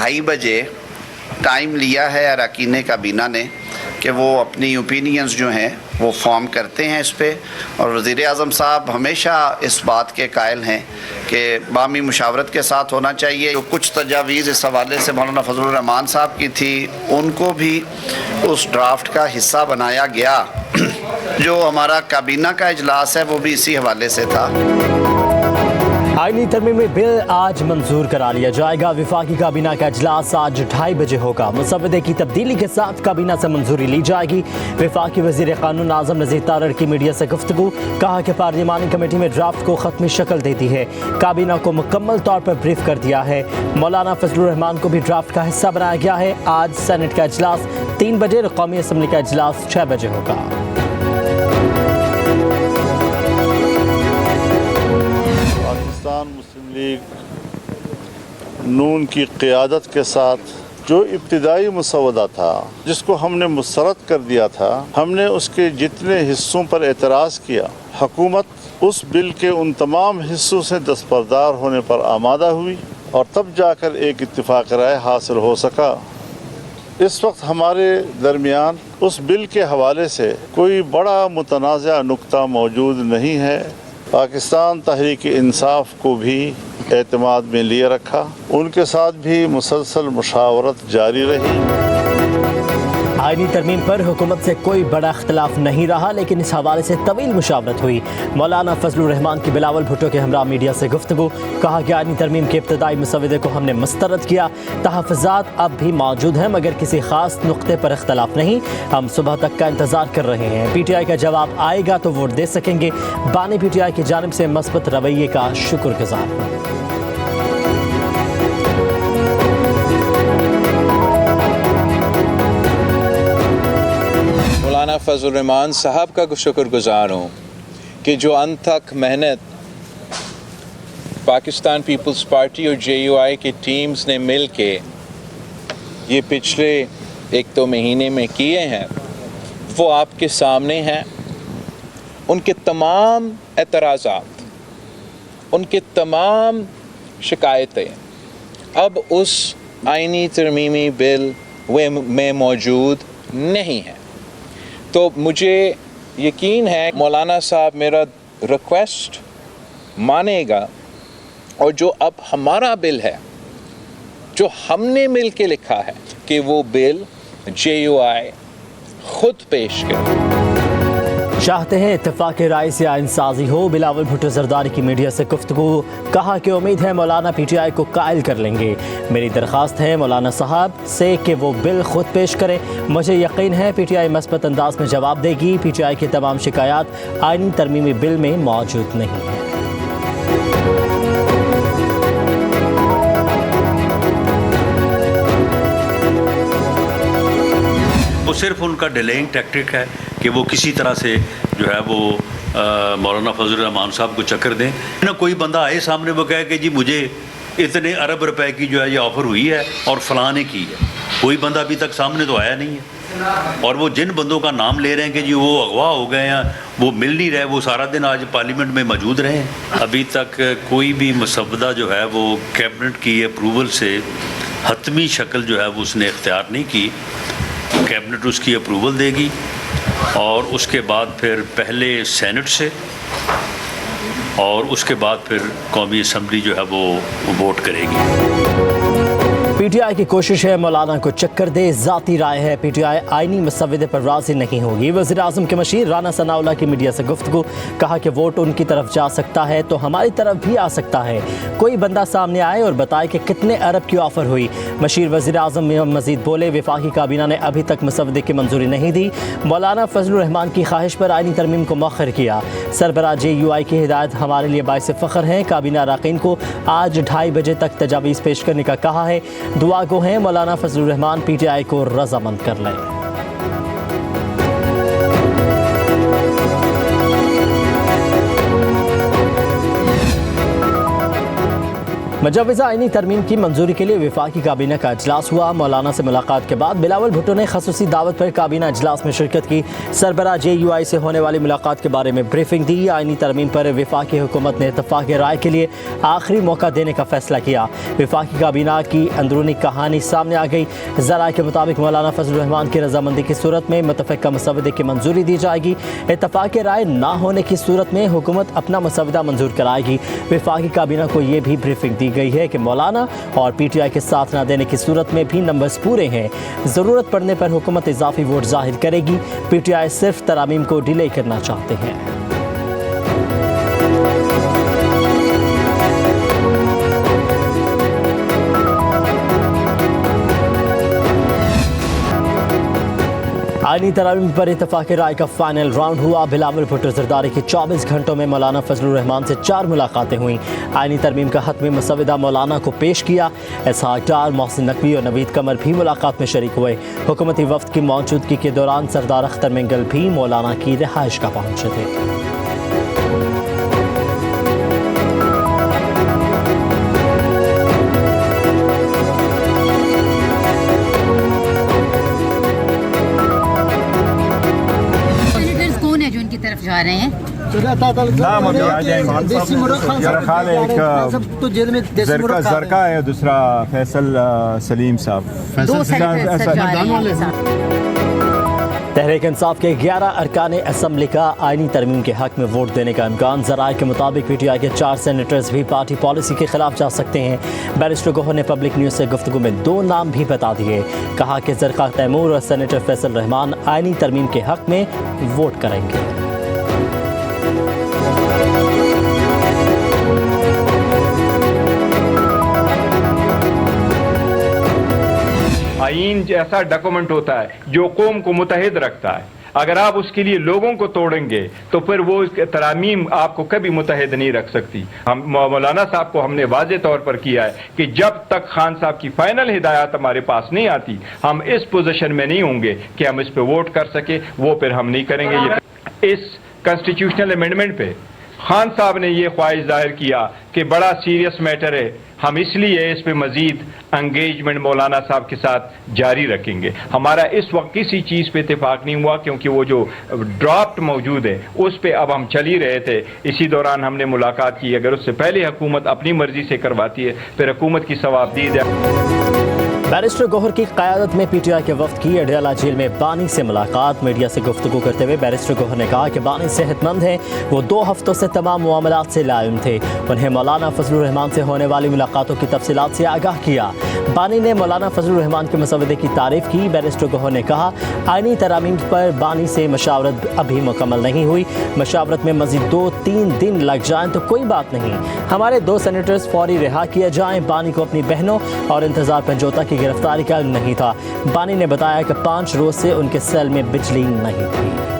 2:30 time लिया है अरकान काबीना ने कि वो अपनी ओपिनियंस जो हैं वो फॉर्म करते हैं इस पर। और वज़ीर-ए-आज़म साहब हमेशा इस बात के कायल हैं कि बामी मुशावरत के साथ होना चाहिए। तो कुछ तजावीज़ इस हवाले से मौलाना फजलुर रहमान साहब की थी, उनको भी उस ड्राफ्ट का हिस्सा बनाया गया। जो हमारा काबीना का इजलास है वो भी इसी हवाले से था। आईनी तरमीमी बिल आज मंजूर करा लिया जाएगा। वफाकी काबीना का इजलास आज 2:30 बजे होगा। मुसवदे की तब्दीली के साथ काबीना से मंजूरी ली जाएगी। वफाकी वज़ीर क़ानून आज़म नज़ीर तारड़ की मीडिया से गुफ्तगू, कहा कि पार्लिमानी कमेटी में ड्राफ्ट को ख़त्मी शक्ल दे दी है, काबीना को मुकम्मल तौर पर ब्रीफ कर दिया है। मौलाना फजलुर रहमान को भी ड्राफ्ट का हिस्सा बनाया गया है। आज सेनेट का इजलास 3 बजे और कौमी असम्बली का इजलास 6 बजे होगा। मुस्लिम लीग नून की क़ियादत के साथ जो इब्तिदाई मुसवदा था, जिसको हमने मुस्तरद कर दिया था, हमने उसके जितने हिस्सों पर एतराज़ किया, हुकूमत उस बिल के उन तमाम हिस्सों से दस्तबरदार होने पर आमादा हुई और तब जाकर एक इत्तिफाक राय हासिल हो सका। इस वक्त हमारे दरमियान उस बिल के हवाले से कोई बड़ा मुतनाज़ा नुक्ता मौजूद नहीं है। पाकिस्तान तहरीक इंसाफ को भी एतमाद में लिए रखा, उनके साथ भी मुसलसल मुशावरत जारी रही। आईनी तरमीम पर हुकूमत से कोई बड़ा इख्तलाफ नहीं रहा, लेकिन इस हवाले से तवील मुशावरत हुई। मौलाना फजलुर रहमान की बिलावल भुट्टो के हमरा मीडिया से गुफ्तगू, कहा कि आईनी तरमीम के इब्तदाई मुसवदे को हमने मुस्तरद किया। तहफ़्फ़ुज़ात अब भी मौजूद हैं मगर किसी ख़ास नुक्ते पर इख्तलाफ नहीं। हम सुबह तक का इंतज़ार कर रहे हैं। PTI का जवाब आएगा तो वोट दे सकेंगे। बानी PTI की जानिब से मस्बत रवैये का शुक्रगुज़ार हूँ। मौलाना फजलुर रहमान साहब का शुक्रगुज़ार हूँ कि जो अंत तक मेहनत पाकिस्तान पीपल्स पार्टी और JUI की टीम्स ने मिल के ये पिछले 1-2 महीने में किए हैं, वो आपके सामने हैं। उनके तमाम एतराज़ात, उनके तमाम शिकायतें अब उस आईनी तरमीमी बिल में मौजूद नहीं हैं। तो मुझे यकीन है मौलाना साहब मेरा रिक्वेस्ट मानेगा और जो अब हमारा बिल है, जो हमने मिल के लिखा है, कि वो बिल JUI खुद पेश करे। चाहते हैं इत्तेफाक राय से आइनसाज़ी हो। बिलावल भुट्टो ज़रदारी की मीडिया से गुफ्तगू, कहा कि उम्मीद है मौलाना PTI को कायल कर लेंगे। मेरी दरख्वास्त है मौलाना साहब से कि वो बिल खुद पेश करें। मुझे यकीन है PTI मस्बत अंदाज में जवाब देगी। PTI की तमाम शिकायत आईनी तरमीमी बिल में मौजूद नहीं है। वो सिर्फ उनका डिलेइंग टैक्टिक है कि वो किसी तरह से जो है वो मौलाना फजलुर रहमान साहब को चक्कर दें ना। कोई बंदा आए सामने वो कहे कि जी मुझे इतने अरब रुपए की जो है ये ऑफ़र हुई है और फलां ने की है। कोई बंदा अभी तक सामने तो आया नहीं है। और वो जिन बंदों का नाम ले रहे हैं कि जी वो अगवा हो गए हैं, वो मिल नहीं रहे, वो सारा दिन आज पार्लियामेंट में मौजूद रहे हैं। अभी तक कोई भी मसवदा जो है वो कैबिनेट की अप्रूवल से हतमी शक्ल जो है वो उसने इख्तियार नहीं की। कैबिनेट उसकी अप्रूवल देगी और उसके बाद फिर पहले सेनेट से और उसके बाद फिर कौमी असम्बली जो है वो वोट करेगी। PTI की कोशिश है मौलाना को चक्कर दे, ज़ाती राय है PTI आईनी मसवदे पर राज़ी नहीं होगी। वज़ीर आज़म के मशीर राना सनाउल्लाह की मीडिया से गुफ्तगू, कहा कि वोट उनकी तरफ जा सकता है तो हमारी तरफ भी आ सकता है। कोई बंदा सामने आए और बताए कि कितने अरब की ऑफ़र हुई। मशीर वज़ीर आज़म मज़ीद बोले, वफाकी काबीना ने अभी तक मसवदे की मंजूरी नहीं दी। मौलाना फजलुर रहमान की ख्वाहिश पर आईनी तरमीम को मौखर किया। सरबराह JUI की हिदायत हमारे लिए बाइस फ़ख्र है। काबीना अरकान को आज 2:30 बजे तक तजावीज़ पेश करने का कहा है। दुआ गो हैं मौलाना फजलुर रहमान PTI को रजामंद कर लें। मुजव्वज़ा आईनी तरमीम की मंजूरी के लिए वफाकी काबीना का इजलास हुआ। मौलाना से मुलाकात के बाद बिलावल भुट्टो ने खसूसी दावत पर काबीना इजलास में शिरकत की। सरबराह JUI से होने वाली मुलाकात के बारे में ब्रीफिंग दी। आईनी तरमीम पर वफाकी हुकूमत ने इत्तफाक राय के लिए आखिरी मौका देने का फैसला किया। वफाकी काबीना की अंदरूनी कहानी सामने आ गई। ज़राए के मुताबिक मौलाना फजलुर रहमान की रजामंदी की सूरत में मुतफ़िक़ा मुसवदे की मंजूरी दी जाएगी। इत्तफाक राय ना होने की सूरत में हुकूमत अपना मुसवदा मंजूर कराएगी। वफाकी काबीना को ये भी ब्रीफिंग दी गई है कि मौलाना और PTI के साथ न देने की सूरत में भी नंबर्स पूरे हैं। ज़रूरत पड़ने पर हुकूमत इजाफी वोट जाहिर करेगी। PTI सिर्फ तरामीम को डिले करना चाहते हैं। आईनी तरामीम पर इत्तफाक राय का फाइनल राउंड हुआ। बिलावल भुट्टो ज़रदारी की 24 घंटों में मौलाना फजलुर रहमान से 4 मुलाकातें हुई। आईनी तरमीम का हतमी मुसवदा मौलाना को पेश किया। इसहाक डार, मोहसिन नकवी और नवीद कमर भी मुलाकात में शरीक हुए। हुकूमती वफ्द की मौजूदगी के दौरान सरदार अख्तर मिंगल भी मौलाना की रिहाइश का पहुंचे थे। जा रहे हैं तो जेल में जरका है, दूसरा फैसल सलीम साहब। तहरीक इंसाफ के 11 अरकान असम्बली का आईनी तरमीम के हक में वोट देने का इम्कान। ज़राए के मुताबिक PTI के 4 सेनेटर्स भी पार्टी पॉलिसी के खिलाफ जा सकते हैं। बैरिस्टर गोहर ने पब्लिक न्यूज़ से गुफ्तगू में 2 नाम भी बता दिए। कहा कि ज़रका तैमूर और सेनेटर फैसल रहमान आईनी तरमीम के हक में वोट करेंगे। आईन जैसा डॉक्यूमेंट होता है जो कौम को मुतहद रखता है। अगर आप उसके लिए लोगों को तोड़ेंगे तो फिर वो तरामीम आपको कभी मुतहद नहीं रख सकती। हम मौलाना साहब को हमने वाज़े तौर पर किया है कि जब तक खान साहब की फाइनल हिदायत हमारे पास नहीं आती हम इस पोजीशन में नहीं होंगे कि हम इस पे वोट कर सके। वो फिर हम नहीं करेंगे। ये इस कॉन्स्टिट्यूशनल अमेंडमेंट पे खान साहब ने ये ख्वाहिश जाहिर किया कि बड़ा सीरियस मैटर है, हम इसलिए इस पे मजीद एंगेजमेंट मौलाना साहब के साथ जारी रखेंगे। हमारा इस वक्त किसी चीज़ पे इत्तेफाक नहीं हुआ क्योंकि वो जो ड्राफ्ट मौजूद है उस पे अब हम चल ही रहे थे। इसी दौरान हमने मुलाकात की। अगर उससे पहले हुकूमत अपनी मर्जी से करवाती है फिर हुकूमत की सवाबदीद है। बैरिस्टर गोहर की क़यादत में PTI के वफ्द की अडयाला जेल में बानी से मुलाकात। मीडिया से गुफ्तगू करते हुए बैरिस्टर गोहर ने कहा कि बानी सेहतमंद हैं। वो 2 हफ्तों से तमाम मामलात से लाइम थे। उन्हें मौलाना फजलुर रहमान से होने वाली मुलाकातों की तफसीलात से आगाह किया। बानी ने मौलाना फजलुर रहमान के मसवदे की तारीफ की। बैरिस्टर गोहर ने कहा आईनी तरामीम पर बानी से मशावरत अभी मुकम्मल नहीं हुई। मशावरत में मजीद 2-3 दिन लग जाएं तो कोई बात नहीं। हमारे 2 सेनेटर्स फौरी रिहा किए जाएं। बानी को अपनी बहनों और इंतजार पंजोता की गिरफ्तारी का नहीं था। बानी ने बताया कि 5 रोज से उनके सेल में बिजली नहीं थी।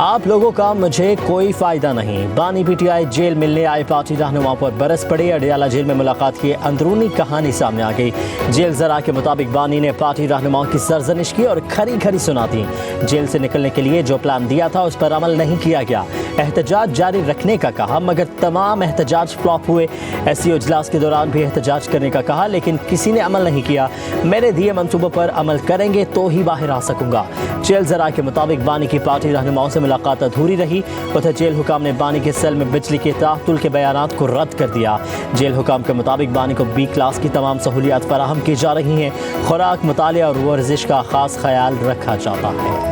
आप लोगों का मुझे कोई फ़ायदा नहीं। बानी PTI जेल मिलने आए पार्टी रहनुमाओं पर बरस पड़े। अडयाला जेल में मुलाकात की अंदरूनी कहानी सामने आ गई। जेल ज़रा के मुताबिक बानी ने पार्टी रहनुमाओं की सरजनिश की और खरी खरी सुना दी। जेल से निकलने के लिए जो प्लान दिया था उस पर अमल नहीं किया गया। एहतजाज जारी रखने का कहा मगर तमाम एहतजाज फ्लॉप हुए। SCO इजलास के दौरान भी एहतजाज करने का कहा लेकिन किसी ने अमल नहीं किया। मेरे दिए मंसूबों पर अमल करेंगे तो ही बाहर आ सकूंगा। जेल ज़रा के मुताबिक बानी की पार्टी रहनुमाओं से मुलाकात अधूरी रही। उधर जेल हुकाम ने बानी के सेल में बिजली के तातुल के बयानात को रद्द कर दिया। जेल हुकाम के मुताबिक बानी को B क्लास की तमाम सहूलियात फराहम की जा रही हैं। खुराक, मुतालिया और वर्जिश का खास ख्याल रखा जाता है।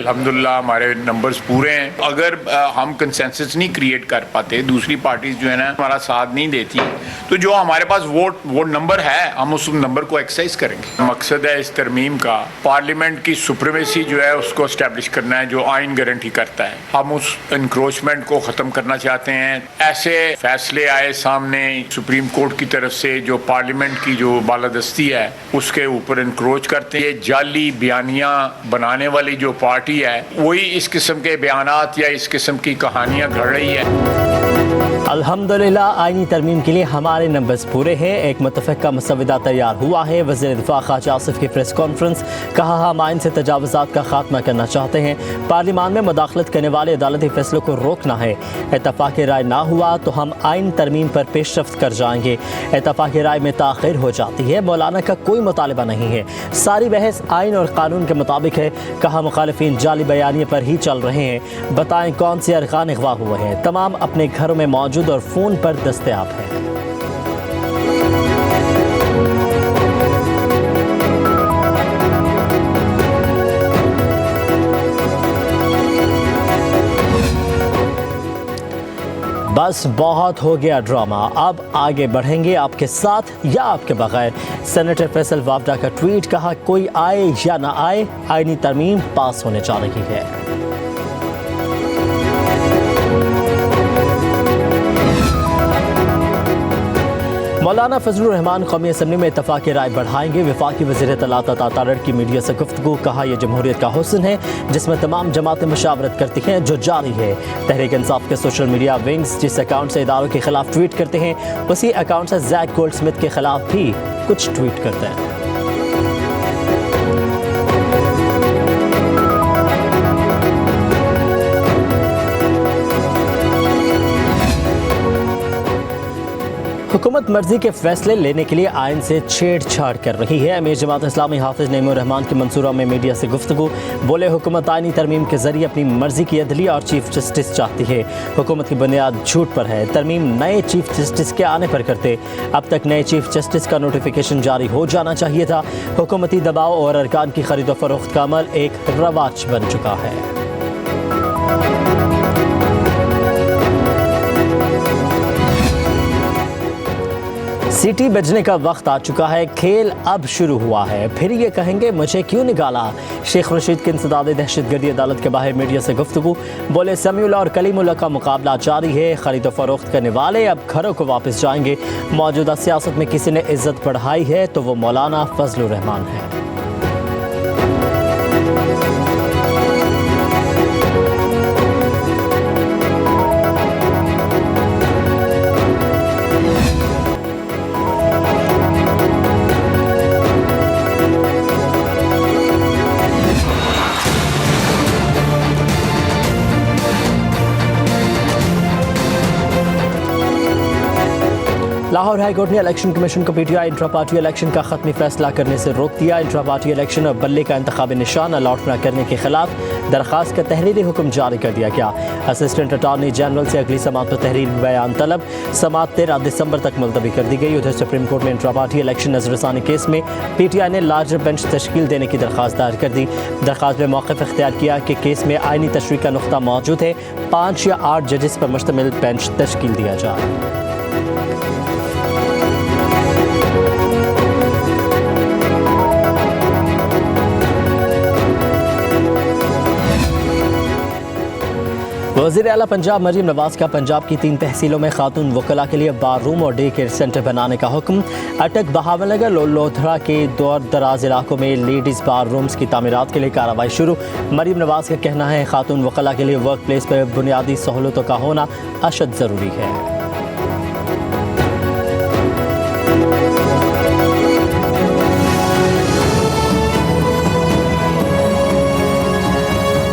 अल्हम्दुलिल्लाह हमारे नंबर्स पूरे हैं। अगर हम कंसेंसस नहीं क्रिएट कर पाते, दूसरी पार्टीज जो है ना हमारा साथ नहीं देती, तो जो हमारे पास वोट नंबर है हम उस नंबर को एक्सरसाइज करेंगे। मकसद है इस तरमीम का पार्लियामेंट की सुप्रीमेसी जो है उसको इस्टेब्लिश करना है जो आइन गारंटी करता है। हम उस इंक्रोचमेंट को ख़त्म करना चाहते हैं। ऐसे फैसले आए सामने सुप्रीम कोर्ट की तरफ से जो पार्लियामेंट की जो बालादस्ती है उसके ऊपर इंक्रोच करते हैं। ये जाली बयानियाँ बनाने वाली जो पार्टी है वही इस किस्म के बयानात या इस किस्म की कहानियाँ घड़ रही है। अल्हम्दुलिल्लाह आईनी तरमीम के लिए हमारे नंबर्स पूरे हैं। एक मुतफ़क़ा मसवदा तैयार हुआ है। वज़ीर दिफ़ा ख़ाजा आसिफ की प्रेस कॉन्फ्रेंस, कहा हम आइन से तजावुज़ात का खात्मा करना चाहते हैं। पार्लिमान में मुदाखलत करने वाले अदालती फैसलों को रोकना है। इत्तफ़ाक़ राय ना हुआ तो हम आइन तरमीम पर पेशरफ्त कर जाएंगे। इत्तफ़ाक़ राय में ताख़ीर हो जाती है। मौलाना का कोई मुतालबा नहीं है। सारी बहस आइन और कानून के मुताबिक है। कहा मुखालिफिन जाली बयानिए पर ही चल रहे हैं। बताएं कौन से अरकान अगवा हुए हैं। तमाम अपने घरों में मौजूद और फोन पर दस्तयाब है। बस बहुत हो गया ड्रामा, अब आगे बढ़ेंगे आपके साथ या आपके बगैर। सेनेटर फैसल वावडा का ट्वीट, कहा कोई आए या ना आए आईनी तरमीम पास होने जा रही है। मौलाना फजलुर रहमान कौमी असम्बली में इत्तफाक़ राय बढ़ाएंगे। वफाकी वज़ीर इत्तलात अता तारड़ की मीडिया से गुफ्तगू, कहा यह जमहूरियत का हुस्न है जिसमें तमाम जमातें मुशावरत करती हैं, जो जारी है। तहरीक इंसाफ के सोशल मीडिया विंग्स जिस अकाउंट से इदारों के खिलाफ ट्वीट करते हैं, उसी अकाउंट से जैक गोल्डस्मिथ के खिलाफ भी कुछ ट्वीट करते हैं। हुकूमत मर्जी के फैसले लेने के लिए आइन से छेड़छाड़ कर रही है। अमीर जमात इस्लामी हाफिज नईमुर रहमान की मंसूरा में मीडिया से गुफ्तगू, बोले हुकूमत आइनी तरमीम के जरिए अपनी मर्जी की अदलिया और चीफ जस्टिस चाहती है। हुकूमत की बुनियाद झूठ पर है। तरमीम नए चीफ जस्टिस के आने पर करते। अब तक नए चीफ जस्टिस का नोटिफिकेशन जारी हो जाना चाहिए था। हुकूमती दबाव और अरकान की खरीदो फरोख्त का अमल एक रवाज बन चुका है। सीटी बजने का वक्त आ चुका है। खेल अब शुरू हुआ है। फिर ये कहेंगे मुझे क्यों निकाला। शेख रशीद की इंसदाद दहशतगर्दी अदालत के बाहर मीडिया से गुफ्तगू, बोले समीउल्लाह और कलीमुल्लाह का मुकाबला जारी है। खरीदो फरोख्त करने वाले अब घरों को वापस जाएंगे। मौजूदा सियासत में किसी ने इज्जत बढ़ाई है तो वो मौलाना फजलुर रहमान है। लाहौर हाई कोर्ट ने इलेक्शन कमीशन को पीटीआई इंट्रा पार्टी इलेक्शन का खत्मी फैसला करने से रोक दिया। इंट्रा पार्टी इलेक्शन और बल्ले का इंतखाबी निशान अलॉट न करने के खिलाफ दरखास्त का तहरीरी हुक्म जारी कर दिया गया। असिस्टेंट अटॉर्नी जनरल से अगली समात पर तहरीर बयान तलब। समात 13 दिसंबर तक मुलतवी कर दी गई। उधर सुप्रीम कोर्ट में इंट्रा पार्टी इलेक्शन नजरसानी केस में पीटीआई ने लार्जर बेंच तश्कील देने की दरखास्त दायर कर दी। दरखास्त में मौक़िफ़ इख्तियार किया कि केस में आइनी तशरीह का नुक्ता मौजूद है। 5 या 8 जजेस पर मुश्तमिल बेंच तश्कील दिया जाए। वज़ीर आला पंजाब मरीम नवाज का पंजाब की 3 तहसीलों में खातून वकला के लिए बार रूम और डे केयर सेंटर बनाने का हुक्म। अटक, बहावलनगर, लोधरा के दूर दराज इलाकों में लेडीज़ बार रूम्स की तामीरात के लिए कार्रवाई शुरू। मरीम नवाज का कहना है खातून वकला के लिए वर्क प्लेस पर बुनियादी सहूलतों का होना अशद ज़रूरी है।